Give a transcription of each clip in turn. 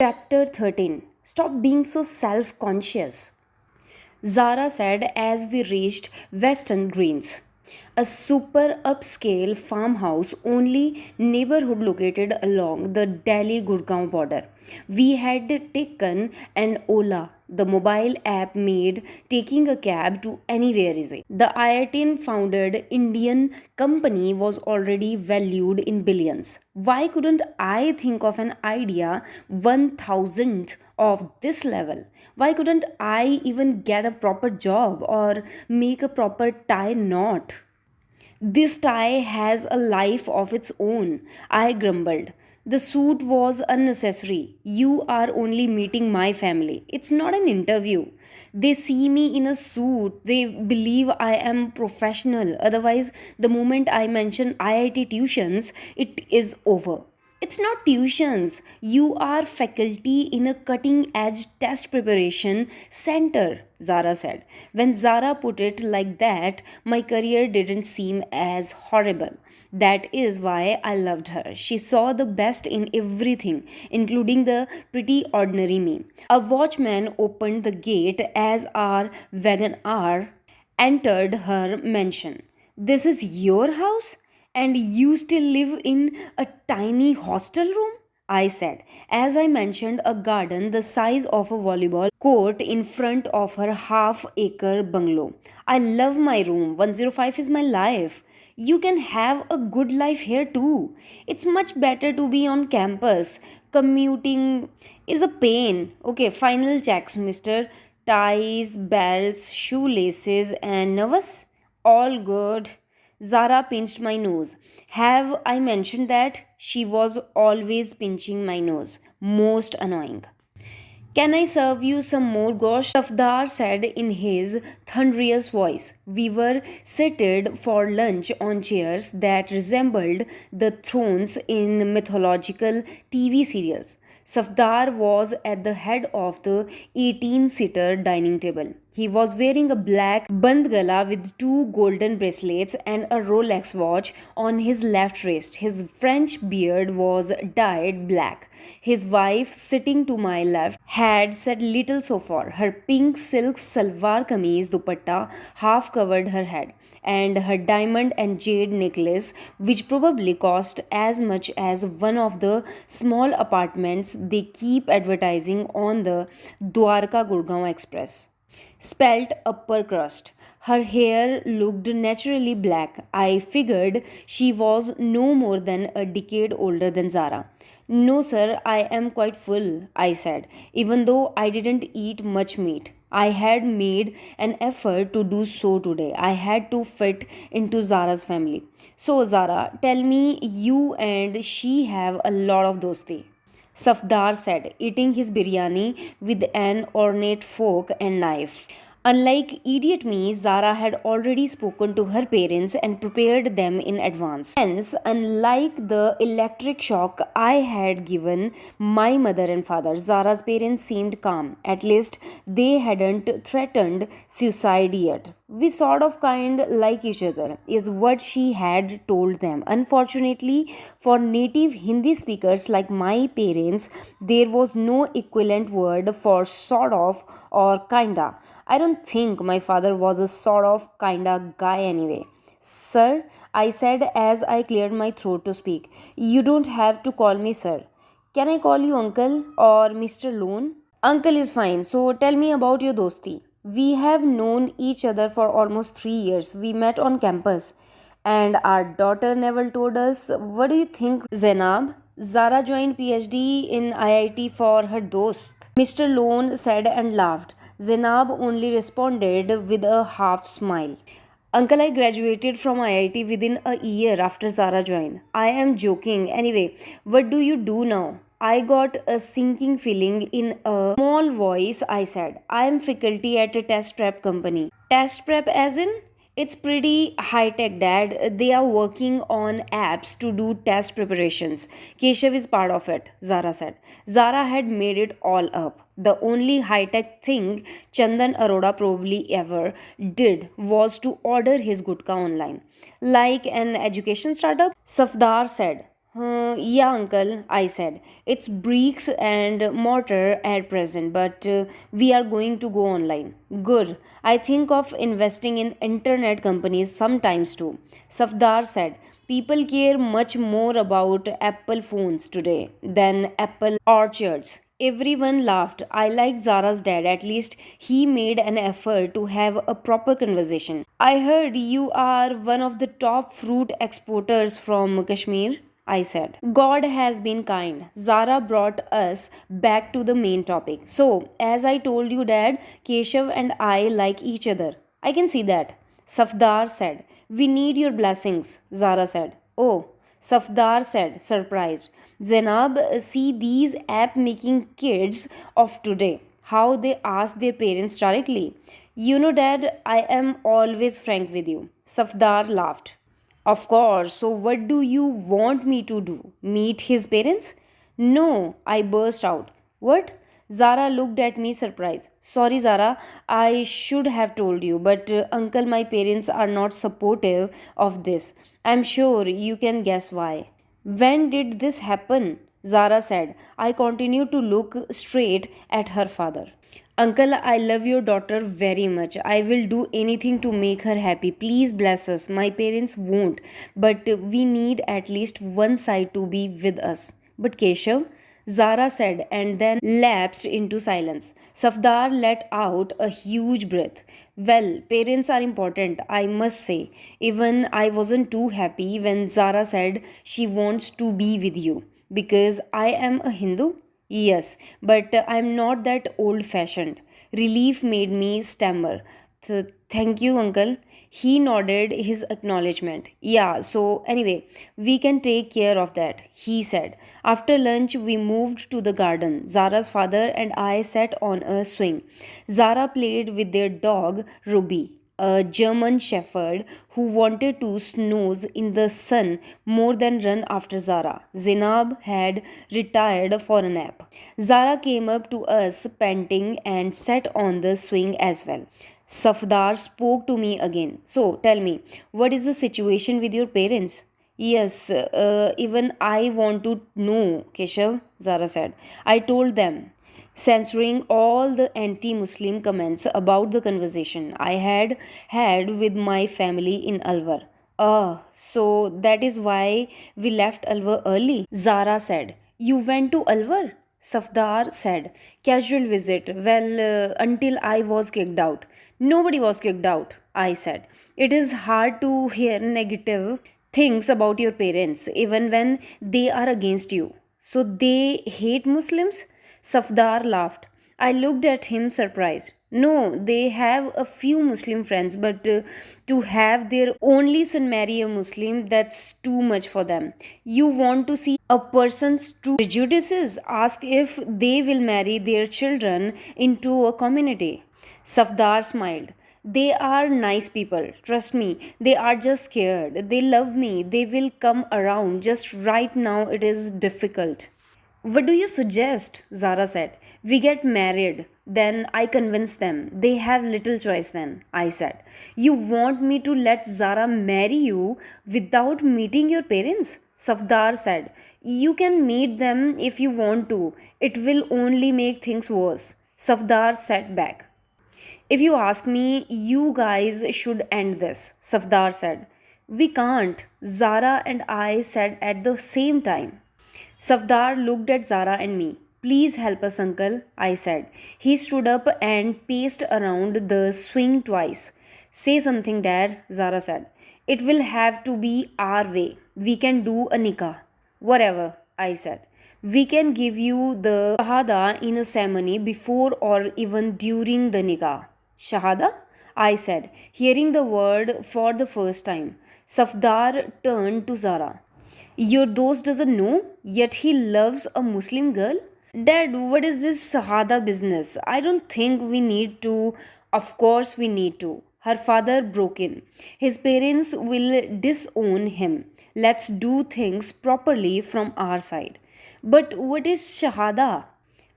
Chapter 13. Stop being so self conscious. Zara said as we reached Western Greens, a super upscale farmhouse only neighborhood located along the Delhi Gurgaon border. We had taken an Ola. The mobile app made taking a cab to anywhere easy. The IITian founded Indian company was already valued in billions. Why couldn't I think of an idea 1,000th of this level? Why couldn't I even get a proper job or make a proper tie knot? This tie has a life of its own, I grumbled. The suit was unnecessary. You are only meeting my family. It's not an interview. They see me in a suit. They believe I am professional. Otherwise, the moment I mention IIT tuitions, it is over. It's not tuitions. You are faculty in a cutting edge test preparation center, Zara said. When Zara put it like that, my career didn't seem as horrible. That is why I loved her. She saw the best in everything, including the pretty ordinary me. A watchman opened the gate as our wagon R entered her mansion. This is your house? And you still live in a tiny hostel room? I said, as I mentioned a garden the size of a volleyball court in front of her half acre bungalow. I love my room. 105 is my life. You can have a good life here too. It's much better to be on campus. Commuting is a pain. Okay, final checks, mister. Ties, belts, shoelaces, and nervous? All good. Zara pinched my nose. Have I mentioned that? She was always pinching my nose. Most annoying. Can I serve you some more gosh? Safdar said in his thunderous voice. We were seated for lunch on chairs that resembled the thrones in mythological TV serials. Safdar was at the head of the 18-seater dining table. He was wearing a black bandgala with two golden bracelets and a Rolex watch on his left wrist. His French beard was dyed black. His wife, sitting to my left, had said little so far. Her pink silk salwar kameez dupatta half covered her head, and her diamond and jade necklace, which probably cost as much as one of the small apartments they keep advertising on the Dwarka Gurgaon Express, spelt upper crust. Her hair looked naturally black. I figured she was no more than a decade older than Zara. No, sir, I am quite full, I said, even though I didn't eat much meat. I had made an effort to do so today. I had to fit into Zara's family. So, Zara, tell me, you and she have a lot of dosti. Safdar said, eating his biryani with an ornate fork and knife. Unlike idiot me, Zara had already spoken to her parents and prepared them in advance. Hence, unlike the electric shock I had given my mother and father, Zara's parents seemed calm. At least they hadn't threatened suicide yet. We sort of kind like each other, is what she had told them. Unfortunately, for native Hindi speakers like my parents, there was no equivalent word for sort of or kinda. I don't think my father was a sort of kinda guy anyway. Sir, I said as I cleared my throat to speak, you don't have to call me sir. Can I call you uncle or Mr. Lone? Uncle is fine. So tell me about your dosti. We have known each other for almost 3 years. We met on campus. And our daughter Neville told us, what do you think, Zainab? Zara joined PhD in IIT for her dost. Mr. Lone said and laughed. Zainab only responded with a half smile. Uncle, I graduated from IIT within a year after Zara joined. I am joking. Anyway, what do you do now? I got a sinking feeling in a small voice. I said, I am faculty at a test prep company. Test prep, as in? It's pretty high tech, Dad. They are working on apps to do test preparations. Keshav is part of it, Zara said. Zara had made it all up. The only high tech thing Chandan Arora probably ever did was to order his gutka online. Like an education startup? Safdar said. Yeah, uncle, I said. It's bricks and mortar at present, but we are going to go online. Good. I think of investing in internet companies sometimes too. Safdar said. People care much more about Apple phones today than Apple orchards. Everyone laughed. I liked Zara's dad. At least he made an effort to have a proper conversation. I heard you are one of the top fruit exporters from Kashmir. I said. God has been kind. Zara brought us back to the main topic. So, as I told you, Dad, Keshav and I like each other. I can see that. Safdar said. We need your blessings, Zara said. Oh, Safdar said, surprised. Zainab, see these app making kids of today. How they ask their parents directly. You know, Dad, I am always frank with you. Safdar laughed. Of course. So, what do you want me to do? Meet his parents? No, I burst out. What? Zara looked at me surprised. Sorry, Zara, I should have told you, but uncle, my parents are not supportive of this. I'm sure you can guess why. When did this happen? Zara said. I continued to look straight at her father. Uncle, I love your daughter very much. I will do anything to make her happy. Please bless us. My parents won't, but we need at least one side to be with us. But Keshav, Zara said, and then lapsed into silence. Safdar let out a huge breath. Well, parents are important, I must say. Even I wasn't too happy when Zara said she wants to be with you. Because I am a Hindu? Yes, but I'm not that old fashioned. Relief made me stammer. Thank you, uncle. He nodded his acknowledgement. Yeah, so anyway, we can take care of that, he said. After lunch, we moved to the garden. Zara's father and I sat on a swing. Zara played with their dog, Ruby, a German shepherd who wanted to snooze in the sun more than run after Zara. Zainab had retired for a nap. Zara came up to us panting and sat on the swing as well. Safdar spoke to me again. So, tell me, what is the situation with your parents? Yes, even I want to know, Keshav, Zara said. I told them, censoring all the anti Muslim comments about the conversation I had had with my family in Alwar. Ah, so that is why we left Alwar early, Zara said. You went to Alwar? Safdar said. Casual visit. Well, until I was kicked out. Nobody was kicked out, I said. It is hard to hear negative things about your parents, even when they are against you. So they hate Muslims? Safdar laughed. I looked at him surprised. No, they have a few Muslim friends, but to have their only son marry a Muslim, that's too much for them. You want to see a person's true prejudices? Ask if they will marry their children into a community. Safdar smiled. They are nice people. Trust me. They are just scared. They love me. They will come around. Just right now, it is difficult. What do you suggest? Zara said. We get married. Then I convince them. They have little choice then, I said. You want me to let Zara marry you without meeting your parents? Safdar said. You can meet them if you want to. It will only make things worse. Safdar sat back. If you ask me, you guys should end this, Safdar said. We can't, Zara and I said at the same time. Safdar looked at Zara and me. Please help us, uncle, I said. He stood up and paced around the swing twice. Say something, Dad, Zara said. It will have to be our way. We can do a nikah. Whatever, I said. We can give you the shahada in a ceremony before or even during the nikah. Shahada? I said, hearing the word for the first time. Safdar turned to Zara. Your dost doesn't know, yet he loves a Muslim girl? Dad, what is this Shahada business? I don't think we need to. Of course, we need to. Her father broke in. His parents will disown him. Let's do things properly from our side. But what is Shahada?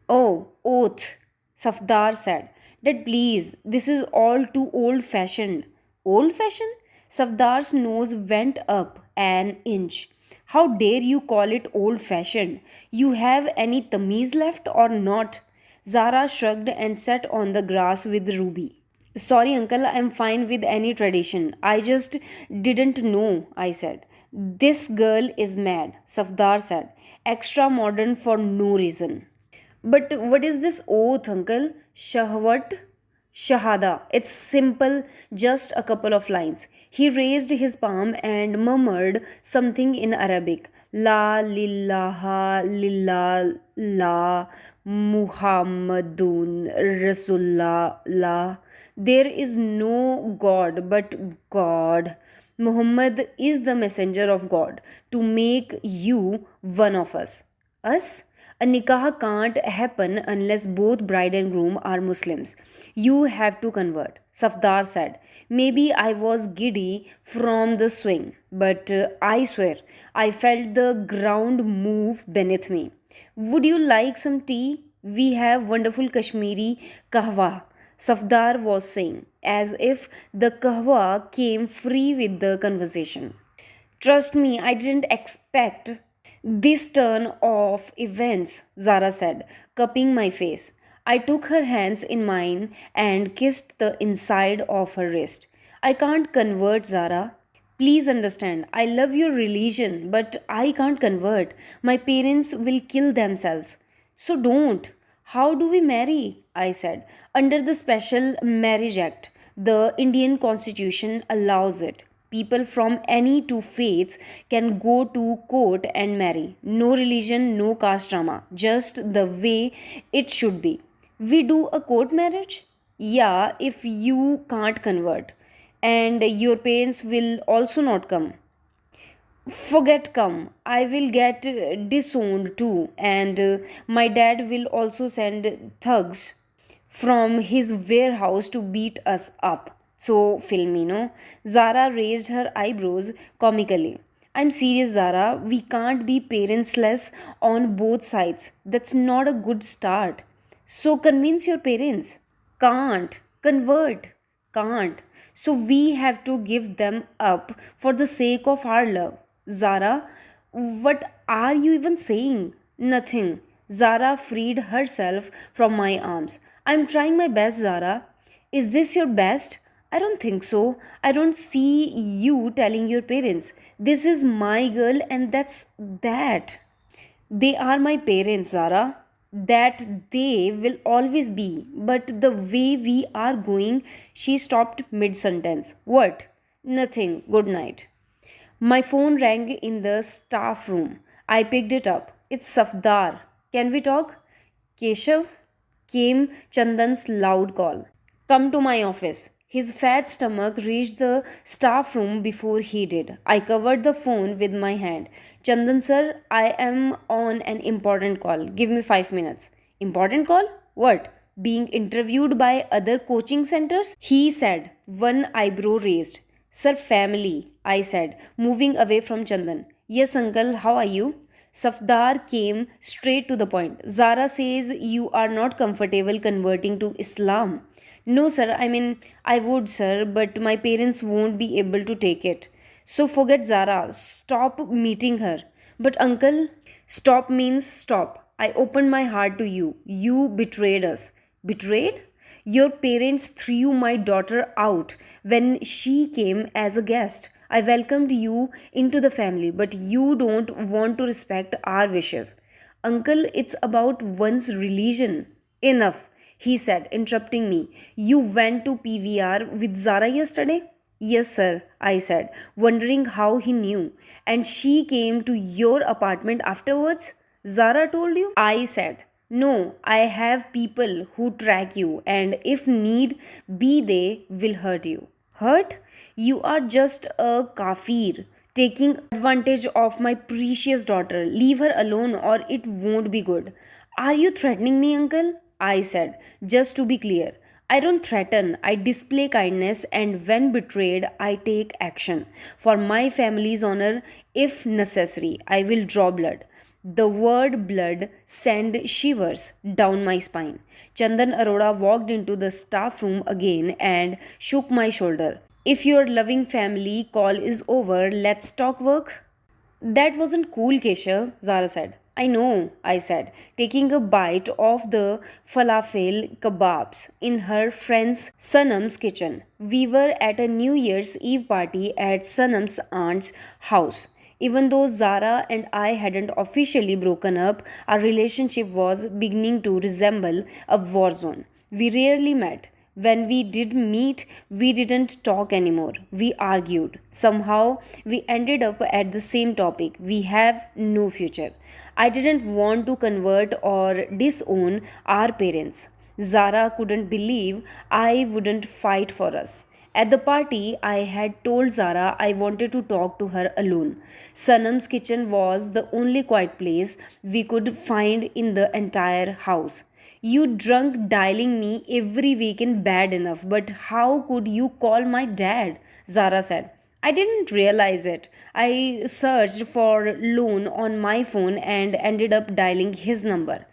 Oh, oath, Safdar said. Dad, please, this is all too old fashioned. Old fashioned? Safdar's nose went up an inch. How dare you call it old fashioned? You have any tamiz left or not? Zara shrugged and sat on the grass with Ruby. Sorry, uncle, I'm fine with any tradition. I just didn't know, I said. This girl is mad, Safdar said. Extra modern for no reason. But what is this oath, uncle? Shahwat? Shahada. It's simple, just a couple of lines. He raised his palm and murmured something in Arabic. La lillaha lillah la Muhammadun Rasulullah la. There is no God but God. Muhammad is the messenger of God to make you one of us. Us? A nikah can't happen unless both bride and groom are Muslims. You have to convert, Safdar said. Maybe I was giddy from the swing, but I swear I felt the ground move beneath me. Would you like some tea? We have wonderful Kashmiri kahwa, Safdar was saying, as if the kahwa came free with the conversation. Trust me, I didn't expect this turn of events, Zara said, cupping my face. I took her hands in mine and kissed the inside of her wrist. I can't convert, Zara. Please understand, I love your religion, but I can't convert. My parents will kill themselves. So don't. How do we marry? I said. Under the Special Marriage Act, the Indian constitution allows it. People from any two faiths can go to court and marry. No religion, no caste drama. Just the way it should be. We do a court marriage? Yeah, if you can't convert. And your parents will also not come. Forget come. I will get disowned too. And my dad will also send thugs from his warehouse to beat us up. So filmy, no? Zara raised her eyebrows comically. I'm serious, Zara. We can't be parentless on both sides. That's not a good start. So convince your parents. Can't. Convert. Can't. So we have to give them up for the sake of our love. Zara, what are you even saying? Nothing. Zara freed herself from my arms. I'm trying my best, Zara. Is this your best? I don't think so. I don't see you telling your parents. This is my girl, and that's that. They are my parents, Zara. That they will always be. But the way we are going, she stopped mid sentence. What? Nothing. Good night. My phone rang in the staff room. I picked it up. It's Safdar. Can we talk? Keshav, came Chandan's loud call. Come to my office. His fat stomach reached the staff room before he did. I covered the phone with my hand. Chandan sir, I am on an important call. Give me 5 minutes. Important call? What? Being interviewed by other coaching centers? He said, one eyebrow raised. Sir, family, I said, moving away from Chandan. Yes, uncle, how are you? Safdar came straight to the point. Zara says you are not comfortable converting to Islam. No, sir, I would, sir, but my parents won't be able to take it. So forget Zara. Stop meeting her. But, uncle, stop means stop. I opened my heart to you. You betrayed us. Betrayed? Your parents threw my daughter out when she came as a guest. I welcomed you into the family, but you don't want to respect our wishes. Uncle, it's about one's religion. Enough, he said, interrupting me. You went to PVR with Zara yesterday? Yes, sir, I said, wondering how he knew. And she came to your apartment afterwards? Zara told you? I said, no, I have people who track you, and if need be, they will hurt you. Hurt? You are just a kafir, taking advantage of my precious daughter. Leave her alone, or it won't be good. Are you threatening me, uncle? I said, just to be clear. I don't threaten, I display kindness, and when betrayed, I take action. For my family's honor, if necessary, I will draw blood. The word blood sent shivers down my spine. Chandan Arora walked into the staff room again and shook my shoulder. If your loving family call is over, let's talk work. That wasn't cool, Keshav, Zara said. I know, I said, taking a bite of the falafel kebabs in her friend's Sanam's kitchen. We were at a New Year's Eve party at Sanam's aunt's house. Even though Zara and I hadn't officially broken up, our relationship was beginning to resemble a war zone. We rarely met. When we did meet, we didn't talk anymore. We argued. Somehow, we ended up at the same topic. We have no future. I didn't want to convert or disown our parents. Zara couldn't believe I wouldn't fight for us. At the party, I had told Zara I wanted to talk to her alone. Sanam's kitchen was the only quiet place we could find in the entire house. You drunk dialing me every weekend bad enough, but how could you call my dad? Zara said. I didn't realize it. I searched for loan on my phone and ended up dialing his number.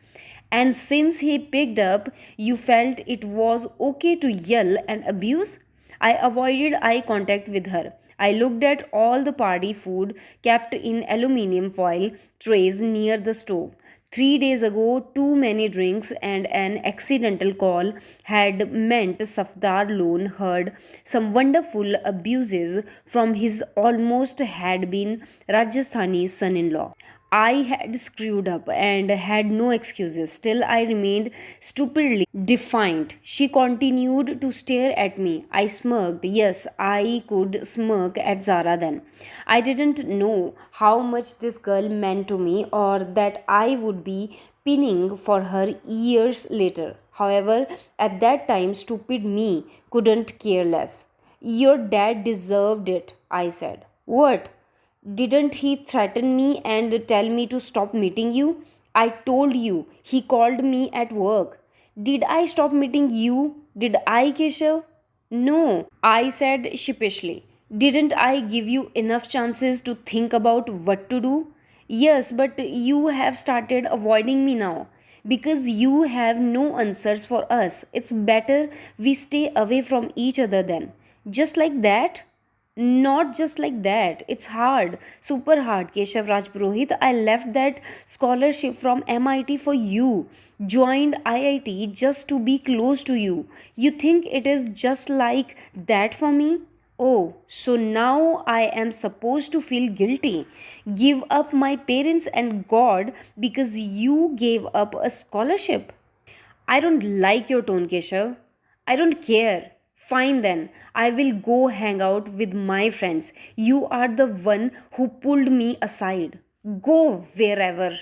And since he picked up, you felt it was okay to yell and abuse? I avoided eye contact with her. I looked at all the party food kept in aluminium foil trays near the stove. 3 days ago, too many drinks and an accidental call had meant Safdar Loan heard some wonderful abuses from his almost had been Rajasthani son in law. I had screwed up and had no excuses. Still, I remained stupidly defiant. She continued to stare at me. I smirked. Yes, I could smirk at Zara then. I didn't know how much this girl meant to me or that I would be pinning for her years later. However, at that time, stupid me couldn't care less. Your dad deserved it, I said. What? Didn't he threaten me and tell me to stop meeting you? I told you. He called me at work. Did I stop meeting you? Did I, Keshav? No, I said sheepishly. Didn't I give you enough chances to think about what to do? Yes, but you have started avoiding me now. Because you have no answers for us. It's better we stay away from each other then. Just like that? Not just like that. It's hard, super hard, Keshav Raj Purohit. I left that scholarship from MIT for you, joined IIT just to be close to you. You think it is just like that for me? Oh, so now I am supposed to feel guilty, give up my parents and God because you gave up a scholarship? I don't like your tone, Keshav. I don't care. Fine then, I will go hang out with my friends. You are the one who pulled me aside. Go wherever.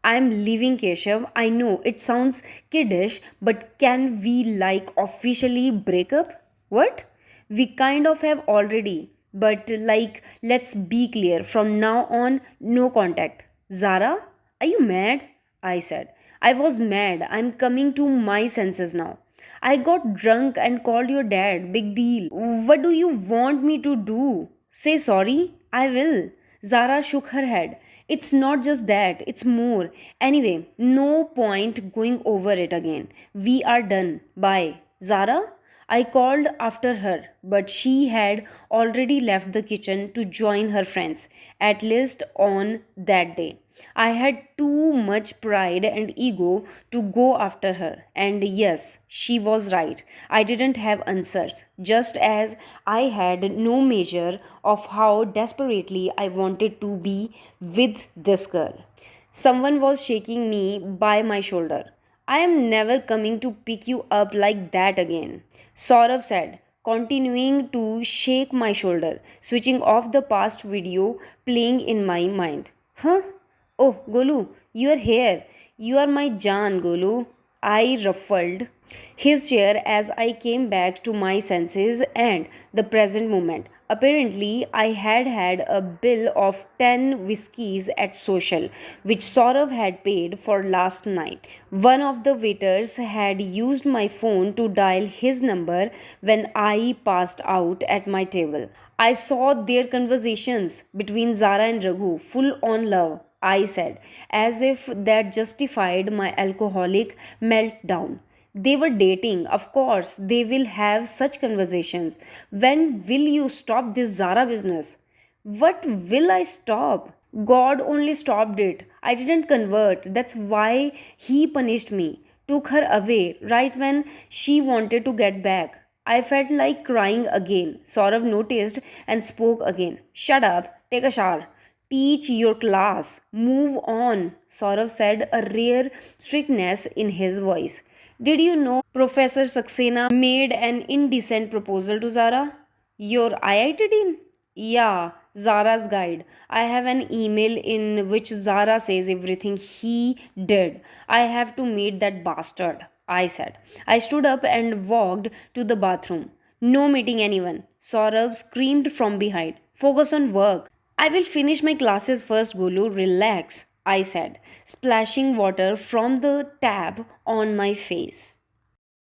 I am leaving, Keshav. I know it sounds kiddish, but can we like officially break up? What? We kind of have already. But like, let's be clear from now on, no contact. Zara, are you mad? I said. I was mad. I'm coming to my senses now. I got drunk and called your dad. Big deal. What do you want me to do? Say sorry? I will. Zara shook her head. It's not just that, it's more. Anyway, no point going over it again. We are done. Bye. Zara? I called after her, but she had already left the kitchen to join her friends, at least on that day. I had too much pride and ego to go after her. And yes, she was right. I didn't have answers, just as I had no measure of how desperately I wanted to be with this girl. Someone was shaking me by my shoulder. I am never coming to pick you up like that again, Saurav said, continuing to shake my shoulder, switching off the past video playing in my mind. Huh? Oh, Golu, you are here. You are my Jan, Golu. I ruffled his chair as I came back to my senses and the present moment. Apparently, I had had a bill of 10 whiskies at social, which Saurav had paid for last night. One of the waiters had used my phone to dial his number when I passed out at my table. I saw their conversations between Zara and Raghu, full on love, I said, as if that justified my alcoholic meltdown. They were dating, of course, they will have such conversations. When will you stop this Zara business? What will I stop? God only stopped it. I didn't convert. That's why he punished me. Took her away right when she wanted to get back. I felt like crying again. Saurav noticed and spoke again. Shut up. Take a shower. Teach your class. Move on. Saurav said, a rare strictness in his voice. Did you know Professor Saxena made an indecent proposal to Zara? Your IIT dean? Yeah, Zara's guide. I have an email in which Zara says everything he did. I have to meet that bastard, I said. I stood up and walked to the bathroom. No meeting anyone. Saurabh screamed from behind. Focus on work. I will finish my classes first, Gulu. Relax, I said, splashing water from the tap on my face.